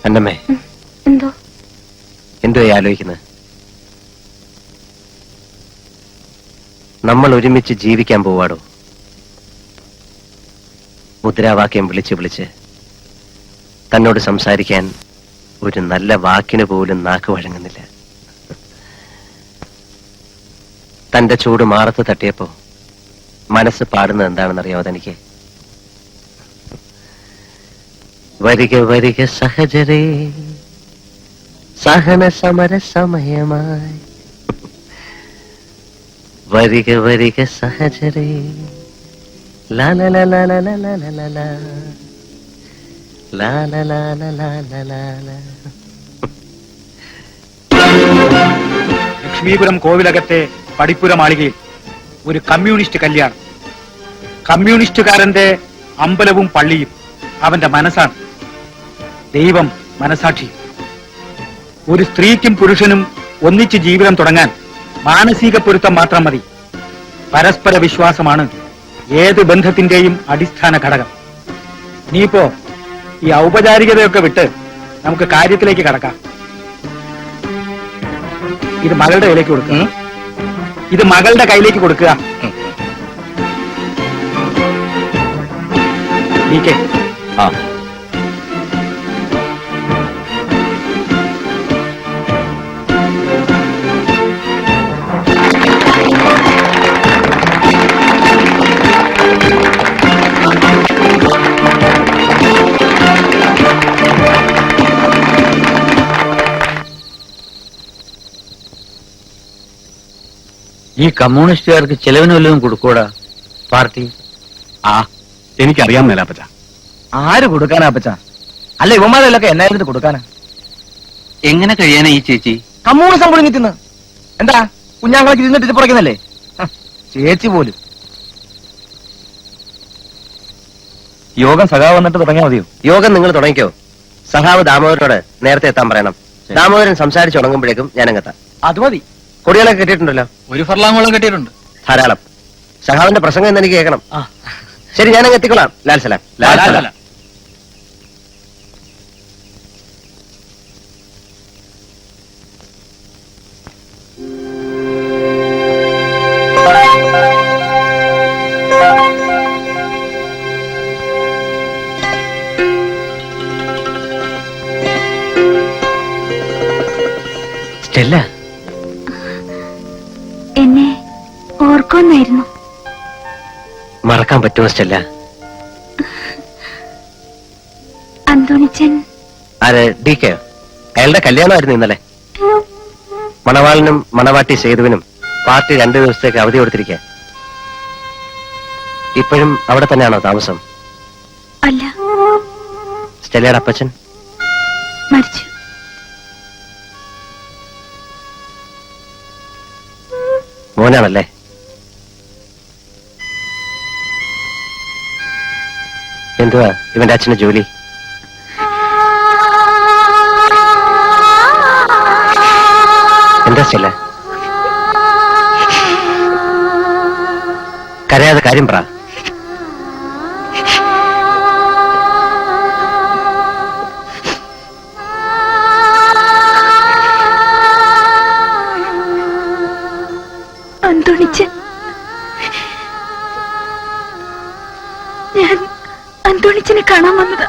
അന്നമ്മേ, എന്തോ ആലോചിക്കുന്നത്? നമ്മൾ ഒരുമിച്ച് ജീവിക്കാൻ പോവാടോ. മുദ്രാവാക്യം വിളിച്ച് വിളിച്ച് തന്നോട് സംസാരിക്കാൻ ഒരു നല്ല വാക്കിന് പോലും നാക്ക് വഴങ്ങുന്നില്ല. തന്റെ ചൂട് മാറത്ത് തട്ടിയപ്പോ മനസ്സ് പാടുന്നത് എന്താണെന്നറിയാമോ തനിക്ക്? വരിക വരിക സഹജരേ, സഹന സമര സമയമായി. വരിക വരിക സഹജരേ, ലക്ഷ്മീപുരം കോവിലകത്തെ പടിപ്പുര മാളികയിൽ ഒരു കമ്മ്യൂണിസ്റ്റ് കല്യാണം. കമ്മ്യൂണിസ്റ്റുകാരന്റെ അമ്പലവും പള്ളിയും അവന്റെ മനസ്സാണ്, ദൈവം മനസാക്ഷി. ഒരു സ്ത്രീക്കും പുരുഷനും ഒന്നിച്ച് ജീവിതം തുടങ്ങാൻ മാനസിക പൊരുത്തം മാത്രം മതി. പരസ്പര വിശ്വാസമാണ് ഏത് ബന്ധത്തിന്റെയും അടിസ്ഥാന ഘടകം. ഇനിയിപ്പോ ഈ ഔപചാരികതയൊക്കെ വിട്ട് നമുക്ക് കാര്യത്തിലേക്ക് കടക്കാം. ഇത് മകളുടെ കയ്യിലേക്ക് കൊടുക്കുക. ഇത് മകളുടെ കയ്യിലേക്ക് കൊടുക്കുക. ആ, ഈ കമ്മ്യൂണിസ്റ്റുകാർക്ക് ചെലവിന് വല്ലതും കൊടുക്കൂടാ പാർട്ടി? ആ, എനിക്കറിയാൻ മേലാപ്പച്ച. ആര് കൊടുക്കാനാ അപ്പച്ച? അല്ല ഇവന്മാരെല്ലൊക്കെ എന്നായിരുന്നു കൊടുക്കാനാ? എങ്ങനെ കഴിയാനാ ഈ ചേച്ചി? കമ്മ്യൂണിസം കുടുങ്ങി തിന്ന് എന്താ കുഞ്ഞാങ്ങളൊക്കെ ഇരുന്നിട്ട് പുറക്കുന്നല്ലേ ചേച്ചി പോലും. യോഗം സഖാവ് വന്നിട്ട് തുടങ്ങിയാൽ മതിയോ? യോഗം നിങ്ങൾ തുടങ്ങിക്കോ. സഖാവ് ദാമോദരനോട് നേരത്തെ എത്താൻ പറയണം. ദാമോദരൻ സംസാരിച്ചു തുടങ്ങുമ്പോഴേക്കും ഞാനങ്ങെത്താം. അത് മതി. കൊടികളൊക്കെ കെട്ടിയിട്ടുണ്ടല്ലോ? ഒരു ഫർലാങ്ങോളം കെട്ടിയിട്ടുണ്ട്. ധാരാളം. സഖാവിന്റെ പ്രസംഗം എന്ന് എനിക്ക് കേൾക്കണം. ശരി, ഞാനങ്ങ് എത്തിക്കൊള്ളാം. ലാൽ സലാം. ലാൽ സലാം. സ്റ്റെല്ല, എന്നെ ഓർക്കൊന്നായിരുന്നു. മറക്കാൻ പറ്റുമോ സ്റ്റെല്ല? അന്തോണിച്ചൻ ആര്? D K? അയാളുടെ കല്യാണമായിരുന്നു ഇന്നലെ. മണവാളിനും മണവാട്ടി സേതുവിനും പാർട്ടി 2 ദിവസത്തേക്ക് അവധി കൊടുത്തിരിക്കുക. ഇപ്പോഴും അവിടെ തന്നെയാണോ താമസം? അല്ല, സ്റ്റെല്ലയുടെ അപ്പച്ചൻ മരിച്ചു. മോനാണല്ലേ? എന്തുവാ ഇവന്റെ അച്ഛന്റെ ജോലി? എന്താ സ്റ്റെല്ല? കരയാതെ കാര്യം പറ. അന്തോണിച്ചൻ, ഞാൻ അന്തോണിച്ചനെ കാണാൻ വന്നത്.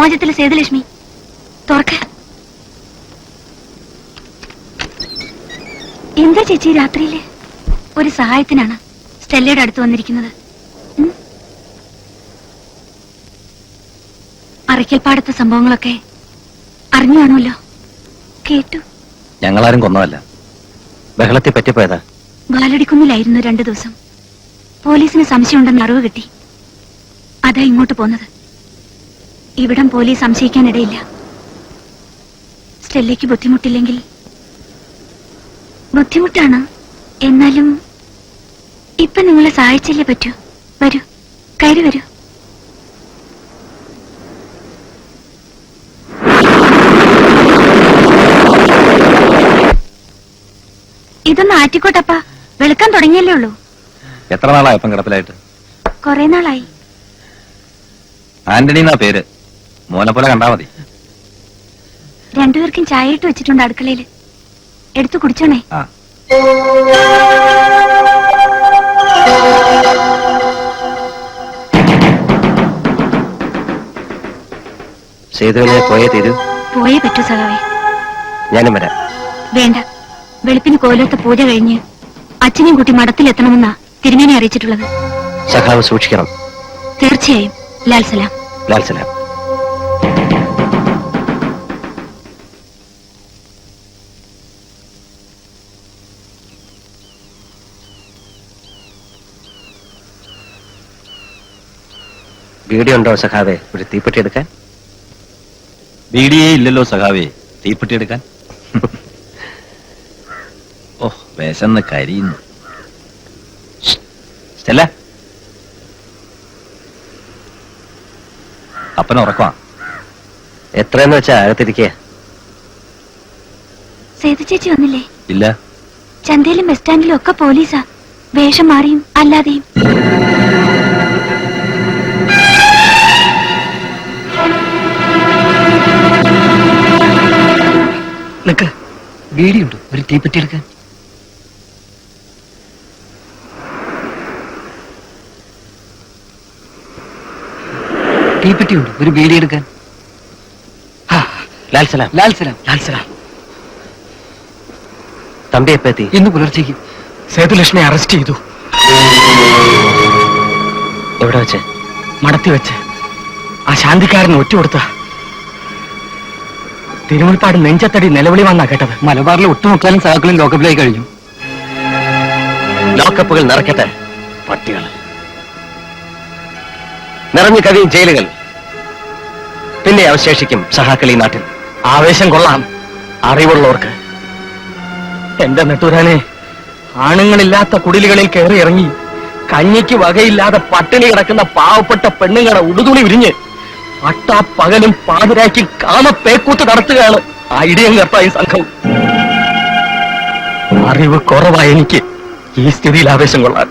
സമാജത്തിലെ സേതുലക്ഷ്മി. തുറക്ക. എന്താ ചേച്ചി രാത്രിയില്? ഒരു സഹായത്തിനാണ് സ്റ്റെല്ലയുടെ അടുത്ത് വന്നിരിക്കുന്നത്. അറയ്ക്കൽപ്പാടത്തെ സംഭവങ്ങളൊക്കെ അറിഞ്ഞു കാണുമല്ലോ. കേട്ടു. ഞങ്ങളാരും കൊന്നതല്ല. ബഹളത്തിൽ പറ്റിപ്പോയതാ. ബാലടിക്കുന്നിലായിരുന്നു 2 ദിവസം. പോലീസിന് സംശയമുണ്ടെന്ന് അറിവ് കിട്ടി. അതാ ഇങ്ങോട്ട് പോന്നത്. ഇവിടം പോലീസ് സംശയിക്കാനിടയില്ല. സ്റ്റെല്ലയ്ക്ക് ബുദ്ധിമുട്ടില്ലെങ്കിൽ. ബുദ്ധിമുട്ടാണ്. എന്നാലും ഇപ്പൊ നിങ്ങളെ സഹായിച്ചല്ലേ പറ്റൂ. വരൂ, കയറി വരൂ. ഇതൊന്ന് ആറ്റിക്കോട്ടപ്പ. വെളുക്കാൻ തുടങ്ങിയല്ലേ ഉള്ളൂ. എത്ര നാളായി അപ്പം കിടപ്പിലായിട്ട്? കൊറേ നാളായി. ആന്റണി എന്നാ പേര്. മോനെ പോലെ കണ്ടാ മതി. 2 പേർക്കും ചായ ഇട്ട് വെച്ചിട്ടുണ്ട് അടുക്കളയില്. എടുത്തു കുടിച്ചോണേ. ആ. സേതുവിനെ പോയേ തീരൂ. പോയേ പറ്റൂ സഖാവേ. ഞാനും വരാം. വേണ്ട. വെളുപ്പിന് കോലത്തെ പൂജ കഴിഞ്ഞ് അച്ഛനെയും കൂട്ടി മഠത്തിലെത്തണമെന്നാ തിരുമേനെ അറിയിച്ചിട്ടുള്ളത്. സഖാവ് സൂക്ഷിക്കണം. തീർച്ചയായും. ലാൽ സലാം. ലാൽ സലാം. ബീഡിയുണ്ടോ സഖാവേ ഒരു തീപ്പെട്ടി എടുക്കാൻ? ബീഡിയേ ഇല്ലല്ലോ സഖാവേ തീപ്പെട്ടി എടുക്കാൻ. ഓ വിശന്ന് കരിയുന്നു. സ്റ്റെല്ല, അപ്പന ഉറക്കമാ. എത്രയെന്ന് വെച്ചാ അകത്തിരിക്കുക. സേതു ചേച്ചി വന്നില്ലേ? ഇല്ല. ചന്തയിലും ബസ് സ്റ്റാൻഡിലും ഒക്കെ പോലീസാ. വേഷം മാറിയും അല്ലാതെയും. നിക്ക്. ബീഡിയുണ്ട്, ഒരു തീപ്പെട്ടി എടുക്കാൻ. തീപ്പെട്ടിയുണ്ട്, ഒരു ബീഡി എടുക്കാൻ. ലാൽ സലാം. ലാൽ സലാം. ലാൽ സലാം. തമ്പി എപ്പ എത്തി? ഇന്ന് പുലർച്ചയ്ക്ക് സേതുലക്ഷ്മി അറസ്റ്റ് ചെയ്തു. എവിടെ വെച്ച്? മടത്തി വെച്ച്. ആ ശാന്തിക്കാരന് ഒറ്റ കൊടുത്ത. തിരുമുൽപ്പാട് നെഞ്ചത്തടി നിലവിളി വന്നാ കേട്ടത്. മലബാറിലെ ഒട്ടുമുക്കാലും സഹാക്കളും ലോക്കപ്പിലായി കഴിഞ്ഞു. ലോക്കപ്പുകൾ നിറയ്ക്കട്ടെ പട്ടികൾ. നിറഞ്ഞു കവിയും ജയിലുകൾ. പിന്നെ അവശേഷിക്കും സഹാക്കൾ ഈ നാട്ടിൽ. ആവേശം കൊള്ളാം അറിവുള്ളവർക്ക്. എന്റെ നെട്ടൂരാനെ, ആണുങ്ങളില്ലാത്ത കുടിലുകളിൽ കയറി ഇറങ്ങി കഞ്ഞിക്ക് വകയില്ലാതെ പട്ടിണി കിടക്കുന്ന പാവപ്പെട്ട പെണ്ണുങ്ങളുടെ ഉടുതുണി വിരിഞ്ഞ് അട്ടാ പകലും പാതിരാക്കി കാമപ്പേക്കൂത്ത് നടത്തുകയാണ് ആ ഇടിയം കർത്തായി സംഘം. അറിവ് കുറവായി എനിക്ക് ഈ സ്ഥിതിയിൽ ആവേശം കൊള്ളാൻ.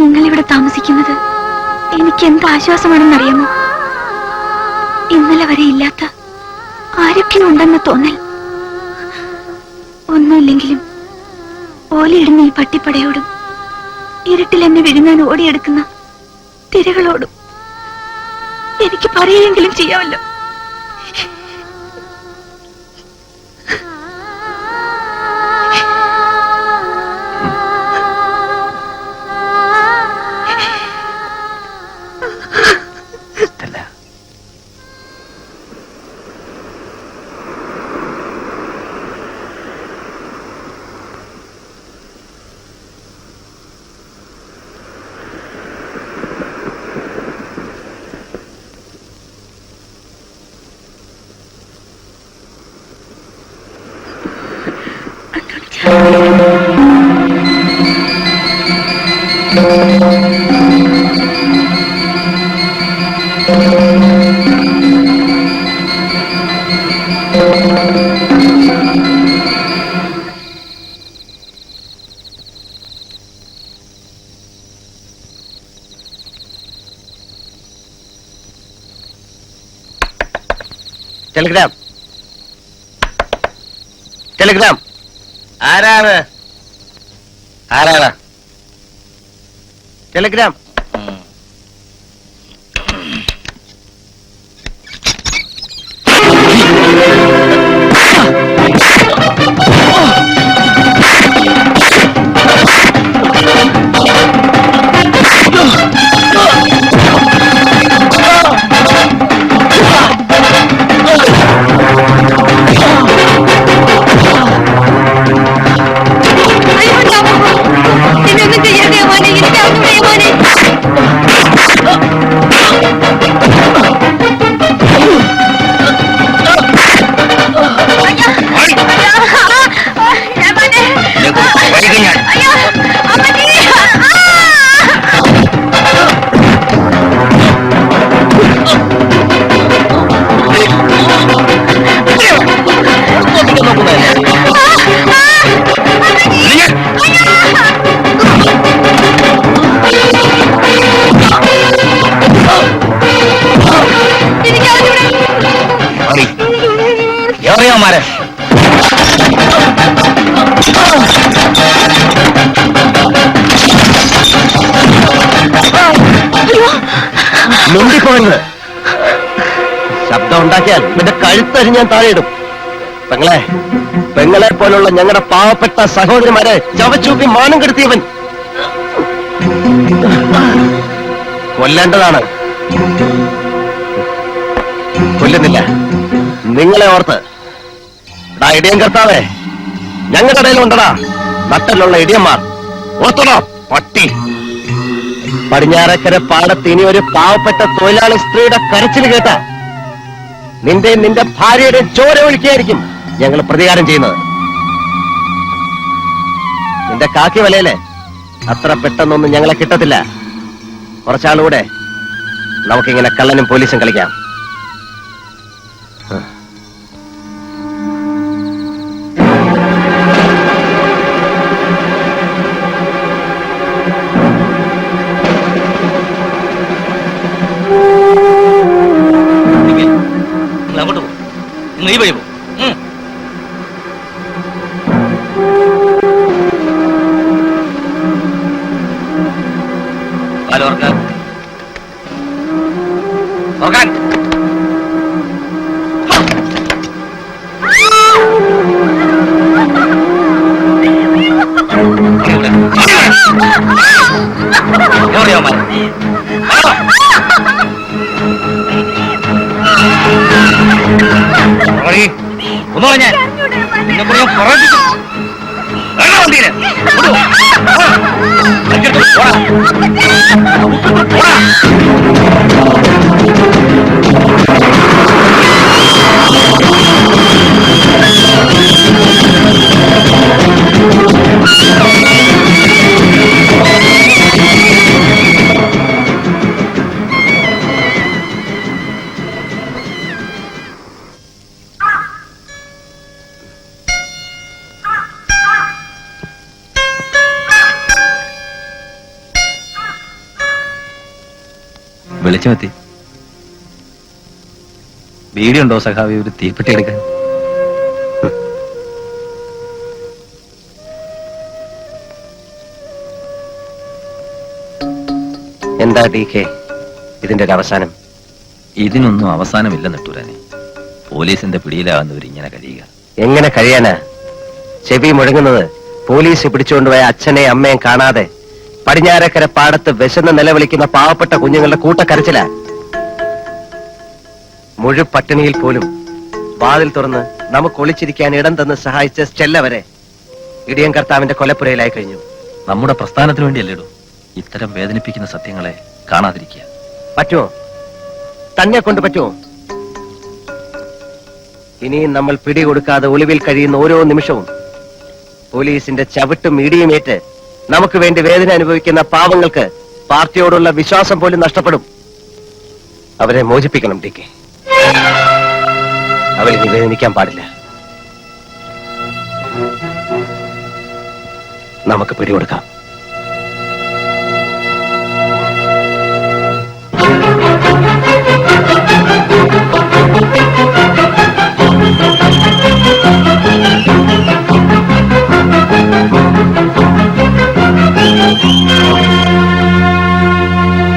നിങ്ങളിവിടെ താമസിക്കുന്നത് എനിക്ക് എന്ത് ആശ്വാസമാണെന്നറിയാമോ? ഇന്നലെ വരെ ഇല്ലാത്ത ആരൊക്കെയും ഉണ്ടെന്ന് തോന്നൽ. ഒന്നുമില്ലെങ്കിലും ഓലയിടുന്ന ഈ പട്ടിപ്പടയോടും ഇരുട്ടിൽ എന്നെ വിഴുങ്ങാൻ ഓടിയെടുക്കുന്ന തിരകളോടും എനിക്ക് പറയുകയെങ്കിലും ചെയ്യാമല്ലോ. ടെലിഗ്രാം. ടെലിഗ്രാം. ആരാണ്? ആരാണ്? ടെലിഗ്രാം. എന്നൊന്നും ചെയ്യാതെ മോനെ, എനിക്ക് അറിഞ്ഞൂടെ മോനെ. എവിടെയാമാരെ മുണ്ടിപ്പോയത് ശബ്ദം ഉണ്ടാക്കിയാൽ നിന്റെ കഴുത്തരി ഞാൻ താഴെയിടും. പെങ്ങളെ പോലുള്ള ഞങ്ങളുടെ പാവപ്പെട്ട സഹോദരിമാരെ ചവച്ചൂപ്പി മാനം കെടുത്തിയവൻ കൊല്ലേണ്ടതാണ്. കൊല്ലുന്നില്ല. നിങ്ങളെ ഓർത്ത് ഇടിയൻ കർത്താവേ, ഞങ്ങളുടെ ഇടയിലുണ്ടടാ നട്ടലുള്ള ഇടിയന്മാർ. ഓർത്തോടാ പട്ടി. പടിഞ്ഞാറക്കര പാടത്ത് ഇനി ഒരു പാവപ്പെട്ട തൊഴിലാളി സ്ത്രീയുടെ കരച്ചിൽ കേട്ട നിന്റെ ഭാര്യയുടെ ചോര ഒഴുക്കിയായിരിക്കും ഞങ്ങൾ പ്രതികാരം ചെയ്യുന്നത്. നിന്റെ കാക്കി വലയിലെ അത്ര പെട്ടെന്നൊന്നും ഞങ്ങളെ കിട്ടത്തില്ല. കുറച്ചാളുകൂടെ നമുക്കിങ്ങനെ കള്ളനും പോലീസും കളിക്കാം. അങ്ങോട്ട് പോകും, ഈ വഴി പോകും. ഒന്ന് പറഞ്ഞാൽ വെളിച്ചമെത്തി. വീടിയുണ്ടോ സഖാവി ഒരു തീപ്പെട്ടി എടുക്കാൻ? എന്താ ഡി കെ ഇതിന്റെ ഒരു അവസാനം? ഇതിനൊന്നും അവസാനമില്ല നെട്ടൂരാനെ. പോലീസിന്റെ പിടിയിലാകുന്നവർ ഇങ്ങനെ കഴിയുക. എങ്ങനെ കഴിയാനാ? ചെവി മുഴങ്ങുന്നത് പോലീസ് പിടിച്ചുകൊണ്ടുപോയ അച്ഛനെ അമ്മയും കാണാതെ പടിഞ്ഞാറക്കര പാടത്ത് വിശന്ന് നിലവിളിക്കുന്ന പാവപ്പെട്ട കുഞ്ഞുങ്ങളുടെ കൂട്ടക്കരച്ചില. മുഴുപട്ടിണിയിൽ പോലും വാതിൽ തുറന്ന് നമുക്ക് ഒളിച്ചിരിക്കാൻ ഇടം തന്ന് സഹായിച്ച സ്റ്റെല്ല വരെ ഇടിയൻ കർത്താവിന്റെ കൊലപ്പുരയിലായി കഴിഞ്ഞു. നമ്മുടെ പ്രസ്ഥാനത്തിന് വേണ്ടിയല്ലേടോ ഇത്തരം വേദനിപ്പിക്കുന്ന സത്യങ്ങളെ കാണാതിരിക്കുക. പറ്റുമോ? തന്നെ കൊണ്ട് പറ്റുമോ? ഇനിയും നമ്മൾ പിടികൊടുക്കാതെ ഒളിവിൽ കഴിയുന്ന ഓരോ നിമിഷവും പോലീസിന്റെ ചവിട്ടും ഇടിയുമേറ്റ് നമുക്ക് വേണ്ടി വേദന അനുഭവിക്കുന്ന പാവങ്ങൾക്ക് പാർട്ടിയോടുള്ള വിശ്വാസം പോലും നഷ്ടപ്പെടും. അവരെ മോചിപ്പിക്കണം ഡി കെ. അവരെ നിവേദനിക്കാൻ പാടില്ല. നമുക്ക് പിടികൊടുക്കാം.